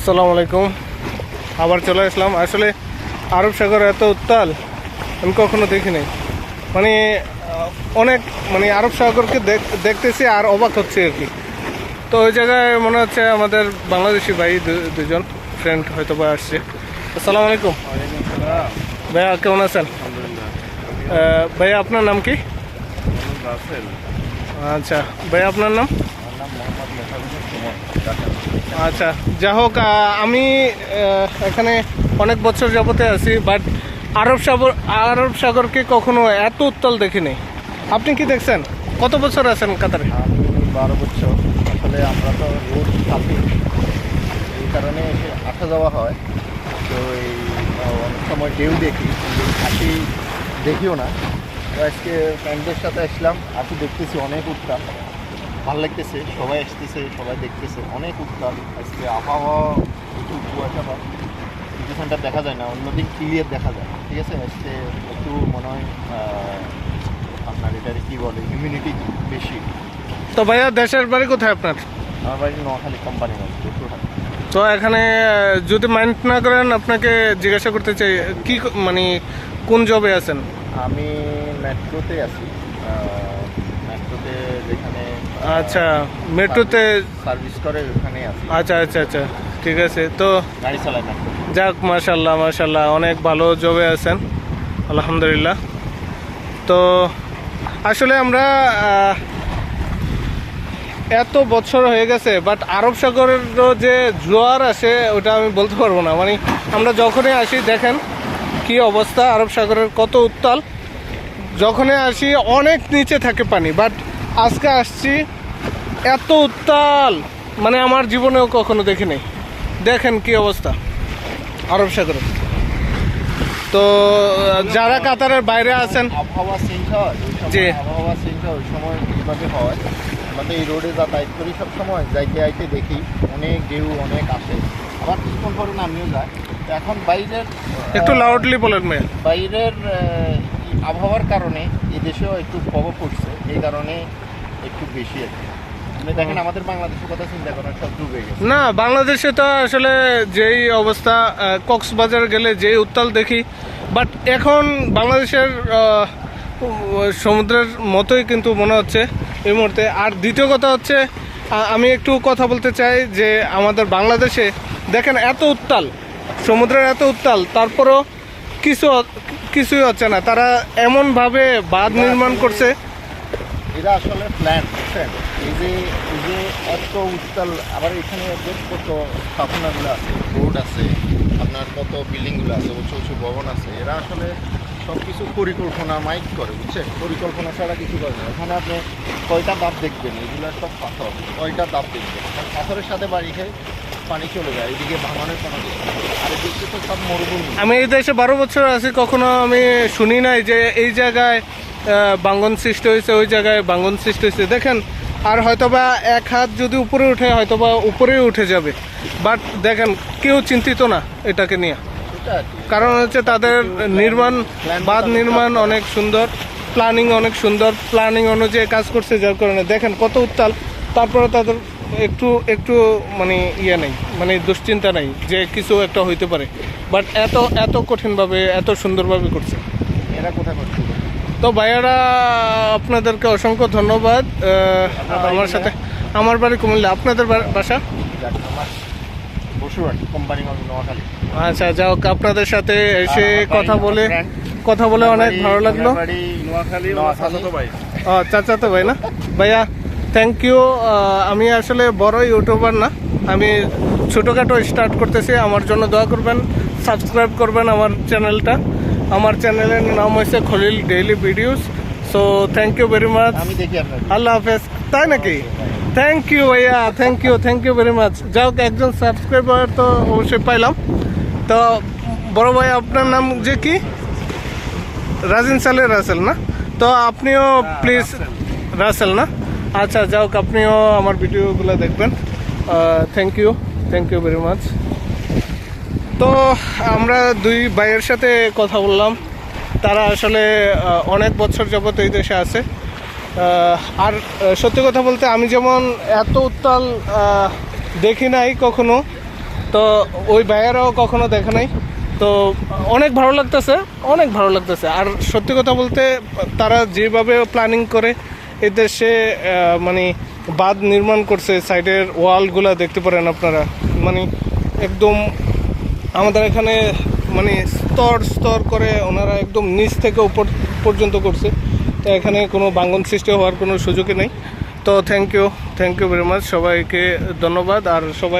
আসসালামু আলাইকুম। আবার চলে আসলাম। আসলে আরব সাগর এত উত্তাল আমি কখনো দেখিনি। মানে অনেক আরব সাগরকে দেখতেছি আর অবাক হচ্ছে আর কি। তো ওই জায়গায় মনে হচ্ছে আমাদের বাংলাদেশি ভাই দুজন ফ্রেন্ড হয়তো বা আসছে। আসসালামু আলাইকুম ভাইয়া, কেমন আছেন? ভাইয়া আপনার নাম কি? আচ্ছা ভাইয়া, আপনার নাম? আচ্ছা, যা হোক, আমি এখানে অনেক বছর যাবতে আছি, বাট আরব সাগরকে কখনো এত উত্তাল দেখিনি। আপনি কি দেখছেন? কত বছর আছেন কাতারে? আমি 12 বছর। আসলে আমরা তো রোড থাকি, এই কারণে আসা যাওয়া হয়। তো এই অনেক সময় ঢেউ দেখি, হাসি দেখিও না। তো আজকে ফ্রেন্ডদের সাথে আসলাম, আসি দেখতেছি অনেক উত্তাল, ভালো লাগতেছে। সবাই আসতেছে, সবাই দেখতেছে, অনেক উত্তাল। আজকে আবহাওয়া একটু কুয়াশা বা কিছু সেন্টার দেখা যায় না, অন্যদিন ক্লিয়ার দেখা যায়। ঠিক আছে, আজকে একটু মনে হয় আপনার এটার কী বলে, হিউমিডিটি বেশি। তো ভাইয়া, দেশের বাড়ি কোথায় আপনার? আমার বাড়ি নোয়াখালী কোম্পানিগঞ্জ। তো এখানে যদি মাইন্ড না করেন আপনাকে জিজ্ঞাসা করতে চাই, কি কোন জবে আছেন? আমি মেট্রোতে আছি, মেট্রোতে যেখানে আচ্ছা, মেট্রোতে সার্ভিস করে ওখানে আছি। আচ্ছা আচ্ছা আচ্ছা, ঠিক আছে। তো গাড়ি চালাই মেট্রো। যাক, মাশাল্লাহ মাশাল্লাহ, অনেক ভালো জবে আছেন, আলহামদুলিল্লাহ। তো আসলে আমরা এত বছর হয়ে গেছে, বাট আরব সাগরেরও যে জোয়ার আসে ওটা আমি বলতে পারবো না। আমরা যখনই আসি দেখেন কি অবস্থা, আরব সাগরের কত উত্তাল। যখনই আসি অনেক নিচে থাকে পানি, বাট আজকে আসছি এত উত্তাল আমার জীবনেও কখনো দেখিনি। দেখেন কি অবস্থা আরব সাগরের। তো যারা কাতারের বাইরে আছেন, আবহাওয়া চেঞ্জ হয়, জি, আবহাওয়া চেঞ্জ হয় ওই সময় কীভাবে হয়। আমাদের এই রোডে যাতায়াত করি সব সময়, যাইতে আইতে দেখি অনেক ঢেউ অনেক আসে, আবার কিছুক্ষণ পরে নামিও যায়। তো এখন বাইরের একটু লাউডলি বলেন মেয়ে। বাইরের আবহাওয়ার কারণে এদেশেও একটু প্রভাব পড়ছে, এই কারণে একটু বেশি আর কি। আপনি দেখেন আমাদের বাংলাদেশের কথা চিন্তা করেন, সব ডুবে গেছে। না, বাংলাদেশে তো আসলে যেই অবস্থা, কক্সবাজার গেলে যেই উত্তাল দেখি, বাট এখন বাংলাদেশের সমুদ্রের মতোই কিন্তু মনে হচ্ছে এই মুহূর্তে। আর দ্বিতীয় কথা হচ্ছে, আমি একটু কথা বলতে চাই যে আমাদের বাংলাদেশে দেখেন এত উত্তাল, সমুদ্রের এত উত্তাল, তারপরও কিছুই হচ্ছে না। তারা এমনভাবে বাঁধ নির্মাণ করছে। এরা আসলে প্ল্যান, বুঝছেন? এই যে এত উত্তাল, আবার এখানে কত স্থাপনাগুলো আছে, রোড আছে, আপনার কত বিল্ডিংগুলো আছে, উঁচু উঁচু ভবন আছে। এরা আসলে সব কিছু পরিকল্পনা মাইক করে, বুঝছেন? পরিকল্পনা ছাড়া কিছু করে না। এখানে আপনি কয়টা ধাপ দেখবেন, এগুলো সব পাথর, কয়টা ধাপ দেখবেন, পাথরের সাথে বাড়ি খেয়ে পানি চলে যায়, এদিকে ভাঙানোর কোনো কিছু নেই। আর এদিকে তো সব মরুভূমি। আমি এই দেশে 12 বছর আছি, কখনো আমি শুনি নাই যে এই জায়গায় বাঙ্গন সৃষ্টি হয়েছে, ওই জায়গায় বাঙ্গন সৃষ্টি হয়েছে। দেখেন, আর হয়তোবা এক হাত যদি উপরে উঠে হয়তোবা উপরেই উঠে যাবে, বাট দেখেন কেউ চিন্তিত না এটাকে নিয়ে। কারণ হচ্ছে তাদের বাঁধ নির্মাণ অনেক সুন্দর, প্ল্যানিং অনেক সুন্দর, প্ল্যানিং অনুযায়ী কাজ করছে, যার কারণে দেখেন কত উত্তাল। তারপরে তাদের একটু ইয়ে নেই, দুশ্চিন্তা নেই যে কিছু একটা হইতে পারে, বাট এত কঠিনভাবে এত সুন্দরভাবে করছে। এরা কোথায় করছে? তো ভাইয়ারা, আপনাদেরকে অসংখ্য ধন্যবাদ। আমার সাথে, আমার বাড়ি কুমিল্লা। আপনাদের বাসা? কোম্পানিগঞ্জ, নোয়াখালী। আচ্ছা, যাও, আপনাদের সাথে এসে কথা বলে অনেক ভালো লাগলো। চাচাতো ভাই না ভাইয়া, থ্যাংক ইউ। আমি আসলে বড় ইউটিউবার না, আমি ছোটোখাটো স্টার্ট করতেছি। আমার জন্য দোয়া করবেন, সাবস্ক্রাইব করবেন আমার চ্যানেলটা। আমার চ্যানেলের নাম হয়েছে Khalil daily videos. So thank you very much. আল্লাহ হাফেজ। তাই নাকি? থ্যাংক ইউ ভাইয়া, থ্যাংক ইউ ভেরি মাচ। যাই হোক, একজন সাবস্ক্রাইবার তো অবশ্যই পাইলাম। তো বড় ভাই, আপনার নাম যে কি? রাসেল না? তো আপনিও প্লিজ, রাসেল না? আচ্ছা, যাই হোক, আপনিও আমার ভিডিওগুলো দেখবেন। Thank you very much. তো আমরা দুই ভাইয়ের সাথে কথা বললাম, তারা আসলে অনেক বছর যাবত এই দেশে আছে। আর সত্যি কথা বলতে, আমি যেমন এত উত্তাল দেখি নাই কখনো, তো ওই ভাইয়ারাও কখনো দেখে নাই। তো অনেক ভালো লাগতেছে, অনেক ভালো লাগতেছে। আর সত্যি কথা বলতে তারা যেভাবে প্ল্যানিং করে এই দেশে মানে বাঁধ নির্মাণ করছে, সাইডের ওয়ালগুলা দেখতে পারেন আপনারা, মানে একদম আমাদের এখানে মানে স্তর স্তর করে ওনারা একদম নিচ থেকে উপর পর্যন্ত করছে। তো এখানে কোনো ভাঙন সৃষ্টি হওয়ার কোনো সুযোগই নেই। তো থ্যাংক ইউ ভেরি মাচ, সবাইকে ধন্যবাদ। আর সবাই